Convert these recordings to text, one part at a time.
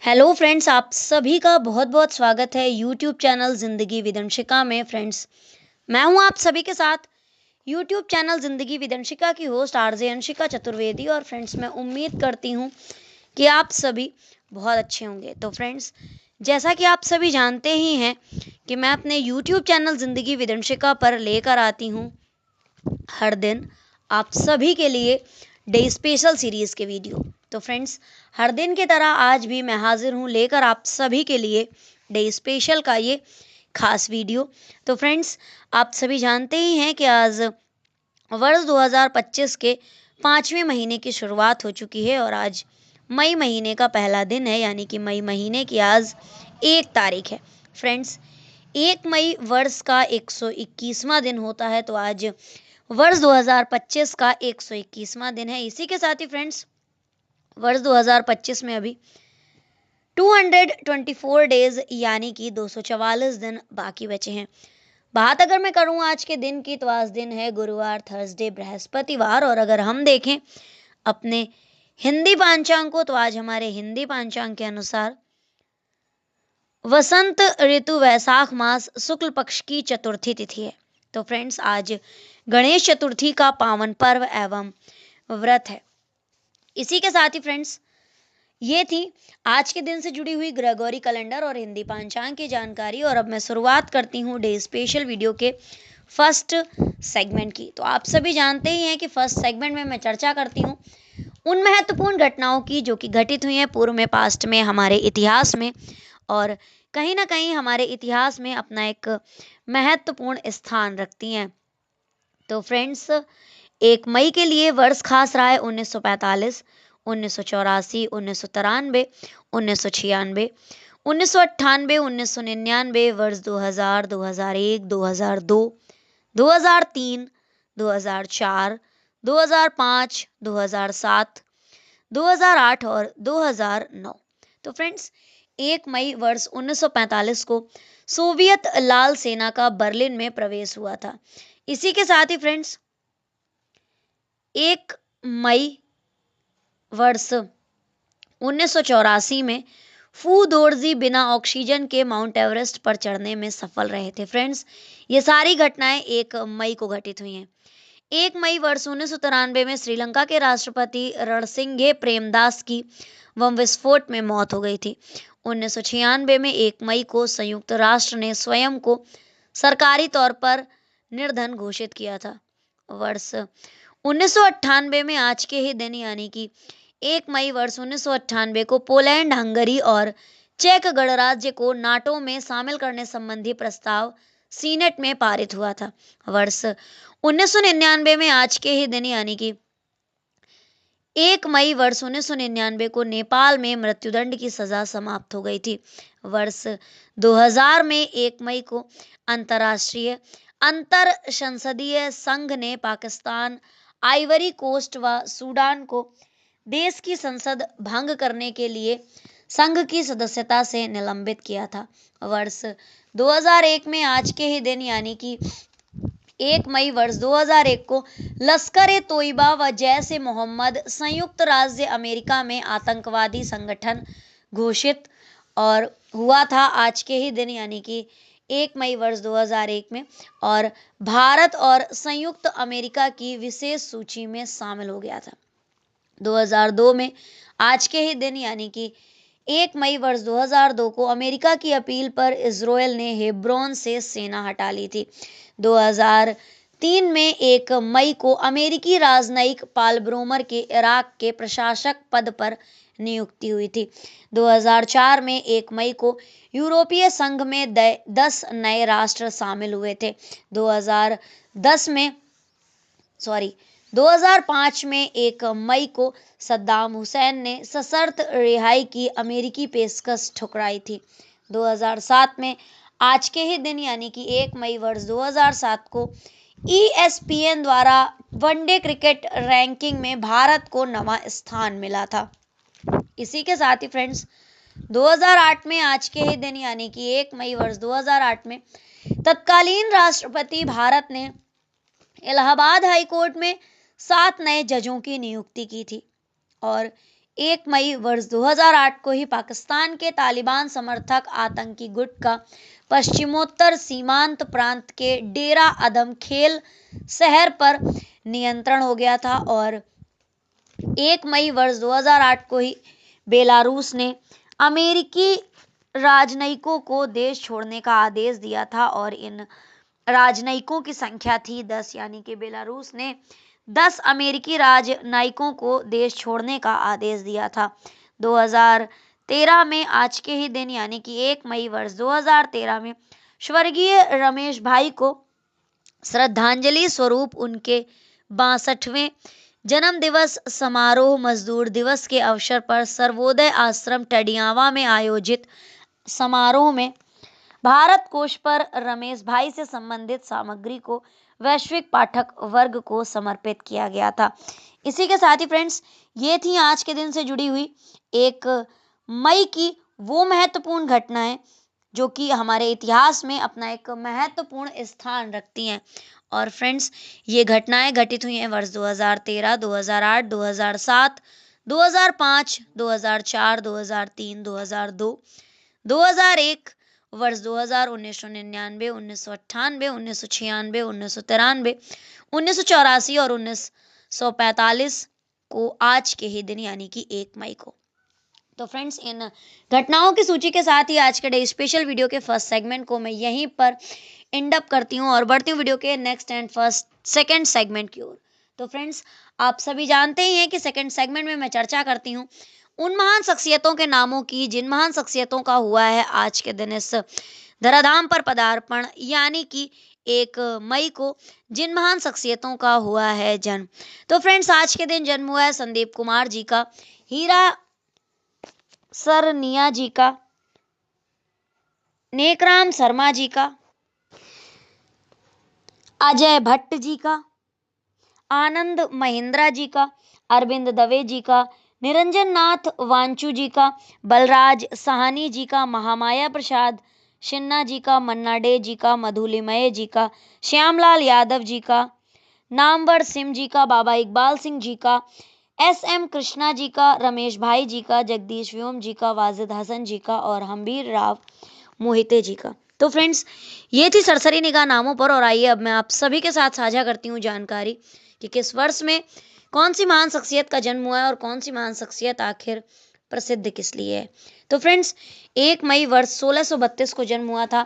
Hello friends, आप सभी का बहुत बहुत स्वागत है यूट्यूब चैनल ज़िंदगी विदंशिका में। फ्रेंड्स, मैं हूं आप सभी के साथ यूट्यूब चैनल ज़िंदगी विदंशिका की होस्ट आरजे अंशिका चतुर्वेदी। और फ्रेंड्स, मैं उम्मीद करती हूं कि आप सभी बहुत अच्छे होंगे। तो फ्रेंड्स, जैसा कि आप सभी जानते ही हैं कि मैं अपने यूट्यूब चैनल ज़िंदगी विदंशिका पर लेकर आती हूं हर दिन आप सभी के लिए डे स्पेशल सीरीज़ के वीडियो। तो फ्रेंड्स, हर दिन की तरह आज भी मैं हाजिर हूँ लेकर आप सभी के लिए डे स्पेशल का ये खास वीडियो। तो फ्रेंड्स, आप सभी जानते ही हैं कि आज वर्ष 2025 के 5वें महीने की शुरुआत हो चुकी है और आज मई महीने का पहला दिन है, यानी कि मई महीने की आज 1 तारीख है। फ्रेंड्स, 1 मई वर्ष का 121वां दिन होता है, तो आज वर्ष 2025 का 121वां दिन है। इसी के साथ ही फ्रेंड्स, वर्ष 2025 में अभी 224 डेज यानी कि 244 दिन बाकी बचे हैं। बात अगर मैं करूं आज के दिन की, तो आज दिन है गुरुवार, थर्सडे, बृहस्पतिवार। और अगर हम देखें अपने हिंदी पांचांग को, तो आज हमारे हिंदी पांचांग के अनुसार वसंत ऋतु वैशाख मास शुक्ल पक्ष की चतुर्थी तिथि है। तो फ्रेंड्स, आज गणेश चतुर्थी का पावन पर्व एवं व्रत है। इसी के साथ ही फ्रेंड्स, ये थी आज के दिन से जुड़ी हुई ग्रेगोरी कैलेंडर और हिंदी पांचांग की जानकारी। और अब मैं शुरुआत करती हूँ डे स्पेशल वीडियो के फर्स्ट सेगमेंट की। तो आप सभी जानते ही हैं कि फर्स्ट सेगमेंट में मैं चर्चा करती हूँ उन महत्वपूर्ण घटनाओं की जो कि घटित हुई हैं पूर्व में, पास्ट में, हमारे इतिहास में, और कहीं ना कहीं हमारे इतिहास में अपना एक महत्वपूर्ण स्थान रखती हैं। तो फ्रेंड्स, 1 मई के लिए वर्ष खास रहा है 1945, 1984, 1993, 1996, 1998, 1999, वर्ष 2000, 2001, 2002, 2003, 2004, 2005, 2007, 2008 और 2009। तो फ्रेंड्स, 1 मई वर्ष 1945 को सोवियत लाल सेना का बर्लिन में प्रवेश हुआ था। इसी के साथ ही फ्रेंड्स, 1 मई वर्ष 1984 में फू दोरजी बिना ऑक्सीजन के माउंट एवरेस्ट पर चढ़ने में सफल रहे थे। फ्रेंड्स, ये सारी घटनाएं 1 मई को घटित हुई हैं। 1 मई वर्ष 1993 में श्रीलंका के राष्ट्रपति रणसिंघे प्रेमदास की बम विस्फोट में मौत हो गई थी। 1996 में 1 मई को संयुक्त राष्ट्र ने स्वयं को सरकारी तौर पर निर्धन घोषित किया था। वर्ष 1998 में आज के ही दिन यानी कि 1 मई वर्ष 1998 को पोलैंड, हंगरी और चेक गणराज्य को नाटो में शामिल करने संबंधी प्रस्ताव सीनेट में पारित हुआ था। वर्ष 1999 में आज के ही दिन यानी कि 1 मई वर्ष 1999 को नेपाल में मृत्युदंड की सजा समाप्त हो गई थी। वर्ष 2000 में 1 मई को अंतर्राष्ट्रीय अंतर संसदीय संघ ने पाकिस्तान, आइवरी कोस्ट व सूडान को देश की संसद भंग करने के लिए संघ की सदस्यता से निलंबित किया था। वर्ष 2001 में आज के ही दिन यानी कि 1 मई वर्ष 2001 को लश्कर ए तोयबा व जैश ए मोहम्मद संयुक्त राज्य अमेरिका में आतंकवादी संगठन घोषित और हुआ था आज के ही दिन यानी कि 1 मई वर्ष 2001 में, और भारत और संयुक्त अमेरिका की विशेष सूची में शामिल हो गया था। 2002 में आज के ही दिन यानी कि 1 मई वर्ष 2002 को अमेरिका की अपील पर इजरायल ने हेब्रोन से सेना हटा ली थी। 2003 में 1 मई को अमेरिकी राजनयिक पाल ब्रोमर के इराक के प्रशासक पद पर नियुक्ति हुई थी। 2004 में 1 मई को यूरोपीय संघ में 10 नए राष्ट्र शामिल हुए थे। 2005 में 1 मई को सद्दाम हुसैन ने सशर्त रिहाई की अमेरिकी पेशकश ठुकराई थी। 2007 में आज के ही दिन यानी कि 1 मई वर्ष 2007 को ESPN द्वारा वनडे क्रिकेट रैंकिंग में भारत को 9वां स्थान मिला था। इसी के साथ ही फ्रेंड्स, 2008 में आज के ही दिन यानी कि 1 मई वर्ष 2008 में तत्कालीन राष्ट्रपति भारत ने इलाहाबाद हाई कोर्ट में 7 नए जजों की नियुक्ति की थी। और 1 मई वर्ष 2008 को ही पाकिस्तान के तालिबान समर्थक आतंकी गुट का पश्चिमोत्तर सीमांत प्रांत के डेरा अदम खेल शहर पर नियंत्रण हो गया था और 1 मई वर्ष 2008 को ही बेलारूस ने अमेरिकी राजनयिकों को देश छोड़ने का आदेश दिया था और इन राजनयिकों की संख्या थी 10, यानी कि बेलारूस ने 10 अमेरिकी राजनयिकों को देश छोड़ने का आदेश दिया था। 2013 में आज के ही दिन यानी कि 1 मई वर्ष 2013 में स्वर्गीय रमेश भाई को श्रद्धांजलि स्वरूप उनके 62वें जन्म दिवस समारोह मजदूर दिवस के अवसर पर सर्वोदय आश्रम टडियावा में आयोजित समारोह में भारत कोश पर रमेश भाई से संबंधित सामग्री को वैश्विक पाठक वर्ग को समर्पित किया गया था। इसी के साथ ही फ्रेंड्स, ये थी आज के दिन से जुड़ी हुई 1 मई की वो महत्वपूर्ण घटनाएं जो कि हमारे इतिहास में अपना एक महत्वपूर्ण स्थान रखती हैं। और फ्रेंड्स, ये घटनाएं घटित हुई हैं वर्ष 2013, 2008, 2007, 2005, 2004, 2003, 2002, 2001, वर्ष 2000, 1999, 1998, 1996, 1993, 1984 और 1945 को आज के ही दिन यानी कि 1 मई को। तो फ्रेंड्स, इन घटनाओं की सूची के साथ ही आज के डे स्पेशल वीडियो के फर्स्ट सेगमेंट को मैं यहीं पर एंड अप करती हूँ और बढ़ती हूँ वीडियो के नेक्स्ट एंड सेकंड सेगमेंट की ओर। तो फ्रेंड्स, आप सभी जानते ही हैं कि सेकंड सेगमेंट में मैं चर्चा करती हूँ उन महान शख्सियतों के नामों की जिन महान शख्सियतों का हुआ है आज के दिन इस धराधाम पर पदार्पण, यानी कि 1 मई को जिन महान शख्सियतों का हुआ है जन्म। तो फ्रेंड्स, आज के दिन जन्म हुआ है संदीप कुमार जी का, हीरा सरनिया जी का, नेकराम शर्मा जी का, अजय भट्ट जी का, आनंद महिंद्रा जी का, अरविंद दवे जी का, निरंजन नाथ वांचू जी का, बलराज साहनी जी का, महामाया प्रसाद सिन्हा जी का, मन्ना डे जी का, मधुलिमय जी का, श्यामलाल यादव जी का, नामवर सिंह जी का, बाबा इकबाल सिंह जी का, SM कृष्णा जी का, रमेश भाई जी का, जगदीश व्योम जी का, वाजिद हसन जी का और हम्बीर राव मोहिते जी का। तो फ्रेंड्स, ये थी सरसरी निगाह नामों पर और आइए अब मैं आप सभी के साथ साझा करती हूँ जानकारी कि किस वर्ष में कौन सी महान शख्सियत का जन्म हुआ है और कौन सी महान शख्सियत आखिर प्रसिद्ध किस लिए है। तो फ्रेंड्स, 1 मई वर्ष 1632 को जन्म हुआ था।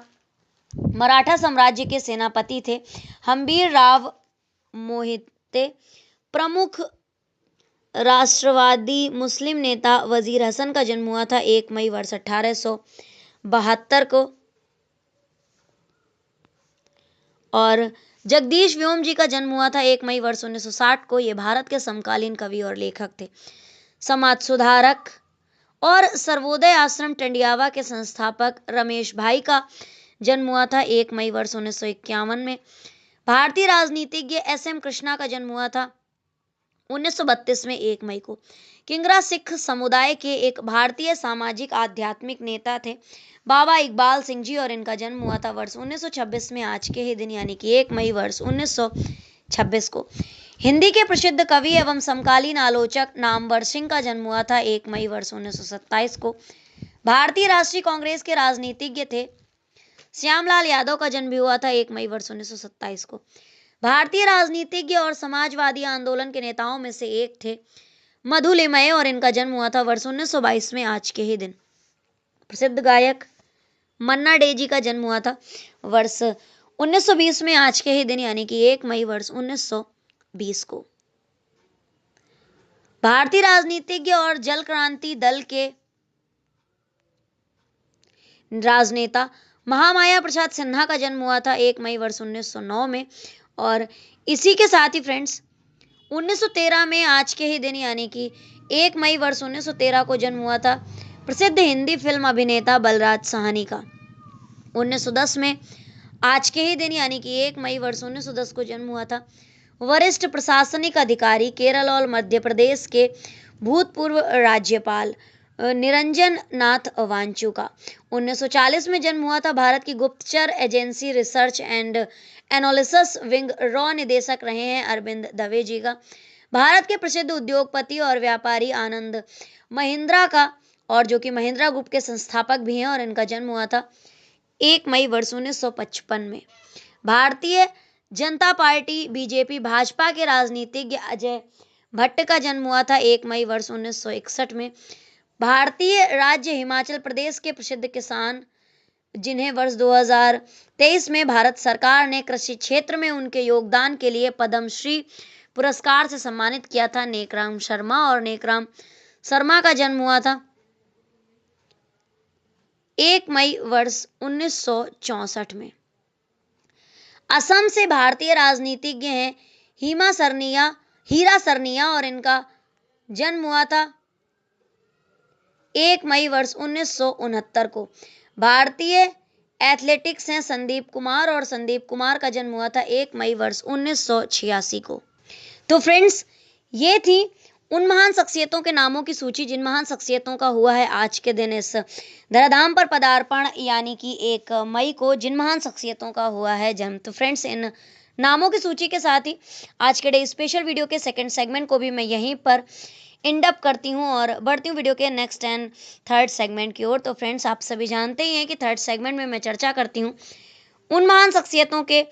मराठा साम्राज्य के सेनापति थे हम्बीर राव मोहिते। प्रमुख राष्ट्रवादी मुस्लिम नेता वजीर हसन का जन्म हुआ था 1 मई वर्ष 1872 को। और जगदीश व्योम जी का जन्म हुआ था 1 मई वर्ष 1960 को। ये भारत के समकालीन कवि और लेखक थे, समाज सुधारक और सर्वोदय आश्रम टंडियावा के संस्थापक। रमेश भाई का जन्म हुआ था 1 मई वर्ष 1951 में। भारतीय राजनीतिज्ञ SM कृष्णा का जन्म हुआ था 1932 में 1 मई को। किंगरा सिख समुदाय के एक भारतीय सामाजिक आध्यात्मिक नेता थे बाबा इकबाल सिंह जी और इनका जन्म हुआ था वर्ष 1926 में आज के ही दिन यानी कि 1 मई वर्ष 1926 को। हिंदी के प्रसिद्ध कवि एवं समकालीन आलोचक नामवर सिंह का जन्म हुआ था 1 मई वर्ष 1927 को। भारतीय राष्ट्रीय कांग्रेस के राजनीतिज्ञ थे श्यामलाल यादव का जन्म भी हुआ था 1 मई वर्ष 1927 को। भारतीय राजनीतिज्ञ और समाजवादी आंदोलन के नेताओं में से एक थे मधुलिमय और इनका जन्म हुआ था वर्ष 1922 में आज के ही दिन। प्रसिद्ध गायक मन्ना डे जी का जन्म हुआ था वर्ष 1920 में आज के ही दिन यानी कि 1 मई वर्ष 1920 को। भारतीय राजनीतिज्ञ और जल क्रांति दल के राजनेता महामाया प्रसाद सिन्हा का जन्म हुआ था 1 मई वर्ष 1909 में। और इसी के साथ ही फ्रेंड्स, 1913 में आज के ही दिन यानी कि 1 मई वर्ष 1913 को जन्म हुआ था प्रसिद्ध हिंदी फिल्म अभिनेता बलराज साहनी का। 1910 में आज के ही दिन यानी कि 1 मई वर्ष 1910 को जन्म हुआ था वरिष्ठ प्रशासनिक अधिकारी केरल और मध्य प्रदेश के भूतपूर्व राज्यपाल निरंजन नाथ वांचू का। 1940 में जन्म हुआ था भारत की गुप्तचर agency research and analysis wing raw निदेशक रहे हैं अरविंद दवे जी का। भारत के प्रसिद्ध उद्योगपति और व्यापारी आनंद महिंद्रा का, और जो कि महिंद्रा ग्रुप के संस्थापक भी हैं, और इनका जन्म हुआ था 1 मई वर्ष 1955 में। भारतीय जनता पार्टी बीजेपी भाजपा के राजनीतिज्ञ अजय भट्ट का जन्म हुआ था 1 मई वर्ष 1961 में। भारतीय राज्य हिमाचल प्रदेश के प्रसिद्ध किसान, जिन्हें वर्ष 2023 में भारत सरकार ने कृषि क्षेत्र में उनके योगदान के लिए पद्मश्री पुरस्कार से सम्मानित किया था, नेकराम शर्मा, और नेकराम शर्मा का जन्म हुआ था 1 मई वर्ष 1964 में। असम से भारतीय राजनीतिज्ञ हैं हीरा सरनिया, और इनका जन्म हुआ था 1 मई वर्ष 1969 को। भारतीय एथलेटिक्स हैं संदीप कुमार, और संदीप कुमार का जन्म हुआ था 1 मई वर्ष 1986 को। तो फ्रेंड्स, ये थी उन महान शख्सियतों के नामों की सूची जिन महान शख्सियतों का हुआ है आज के दिन इस धराधाम पर पदार्पण, यानी कि 1 मई को जिन महान शख्सियतों का हुआ है जन्म। तो फ्रेंड्स, इन नामों की सूची के साथ ही आज के डे स्पेशल वीडियो के सेकंड सेगमेंट को भी मैं यहीं पर एंड अप करती हूँ और बढ़ती हूँ वीडियो के नेक्स्ट एंड थर्ड सेगमेंट की ओर। तो फ्रेंड्स, आप सभी जानते ही हैं कि थर्ड सेगमेंट में मैं चर्चा करती हूँ उन महान शख्सियतों के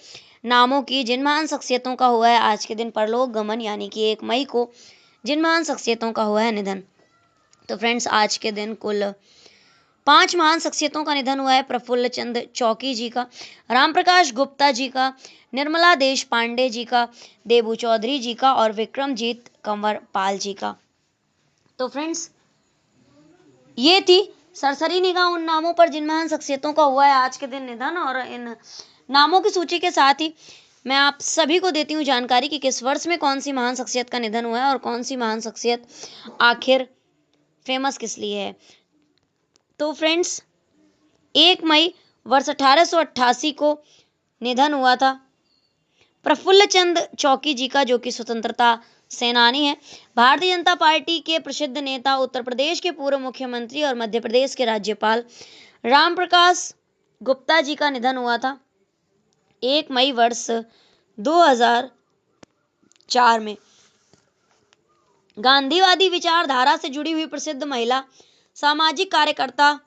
नामों की जिन महान शख्सियतों का हुआ है आज के दिन परलोक गमन, यानी कि 1 मई को जिन महान शख्सियतों का हुआ है निधन। तो फ्रेंड्स, आज के दिन कुल 5 महान शख्सियतों का निधन हुआ है। प्रफुल्ल चंद्र चौकी जी का, राम प्रकाश गुप्ता जी का, निर्मला देश पांडे जी का, देबू चौधरी जी का, और विक्रमजीत कंवर पाल जी का। तो फ्रेंड्स, ये थी सरसरी निगाह उन नामों पर जिन महान शख्सियतों का हुआ है आज के दिन निधन, और इन नामों की सूची के साथ ही मैं आप सभी को देती हूँ जानकारी कि किस वर्ष में कौन सी महान शख्सियत का निधन हुआ है और कौन सी महान शख्सियत आखिर फेमस किस लिए है। तो फ्रेंड्स, 1 मई वर्ष 1888 को निधन हुआ था प्रफुल्ल चंद्र चौकी जी का, जो कि स्वतंत्रता सेनानी है। भारतीय जनता पार्टी के प्रसिद्ध नेता, उत्तर प्रदेश के पूर्व मुख्यमंत्री और मध्य प्रदेश के राज्यपाल राम प्रकाश गुप्ता जी का निधन हुआ था 1 मई वर्ष 2004 में। गांधीवादी विचारधारा से जुड़ी हुई प्रसिद्ध महिला सामाजिक कार्यकर्ता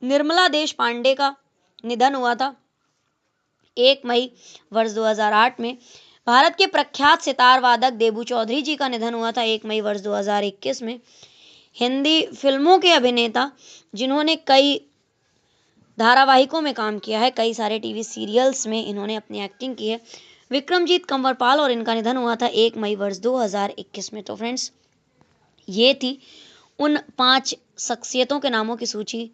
निर्मला देश पांडे का निधन हुआ था 1 मई वर्ष 2008 में। भारत के प्रख्यात सितार वादक देबू चौधरी जी का निधन हुआ था 1 मई वर्ष 2021 में। हिंदी फिल्मों के अभिनेता, जिन्होंने कई धारावाहिकों में काम किया है, कई सारे टीवी सीरियल्स में इन्होंने अपनी एक्टिंग की है, विक्रमजीत कंवर पाल, और इनका निधन हुआ था 1 मई वर्ष 2021 में। तो फ्रेंड्स, ये थी उन 5 शख्सियतों के नामों की सूची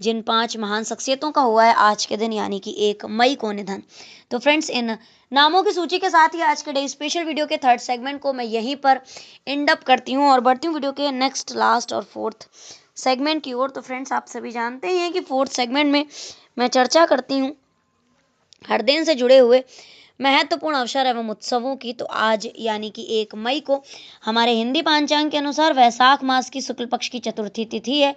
जिन 5 महान शख्सियतों का हुआ है आज के दिन, यानी कि 1 मई को निधन। तो फ्रेंड्स, इन नामों की सूची के साथ ही आज के डे स्पेशल वीडियो के थर्ड सेगमेंट को मैं यहीं पर एंड अप करती हूँ और बढ़ती हूँ वीडियो के नेक्स्ट, लास्ट और फोर्थ सेगमेंट की ओर। तो फ्रेंड्स, आप सभी जानते ही हैं कि फोर्थ सेगमेंट में मैं चर्चा करती हूँ हर दिन से जुड़े हुए महत्वपूर्ण अवसर एवं उत्सवों की। तो आज यानी कि 1 मई को हमारे हिंदी पंचांग के अनुसार वैशाख मास की शुक्ल पक्ष की चतुर्थी तिथि है।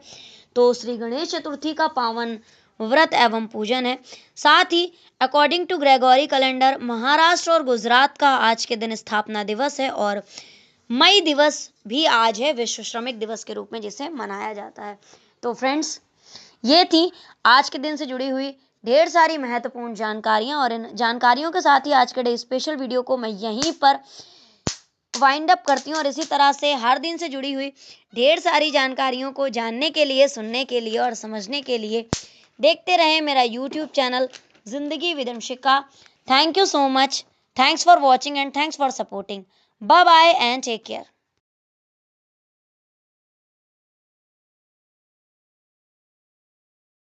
तो श्री गणेश चतुर्थी का पावन व्रत एवं पूजन है। साथ ही according to Gregory calendar Maharashtra और गुजरात का आज के दिन स्थापना दिवस है, और मई दिवस भी आज है, विश्व श्रमिक दिवस के रूप में जिसे मनाया जाता है। तो फ्रेंड्स, ये थी आज के दिन से जुड़ी हुई ढेर सारी महत्वपूर्ण जानकारियां, और इन जानकारियों के साथ ही आज के डे स्पेशल वीडियो को मैं यहीं पर वाइंड अप करती हूँ। और इसी तरह से हर दिन से जुड़ी हुई ढेर सारी जानकारियों को जानने के लिए, सुनने के लिए और समझने के लिए देखते रहें मेरा YouTube channel Zindagi with Anshika. Thank you so much, thanks for watching and thanks for supporting. Bye bye and take care.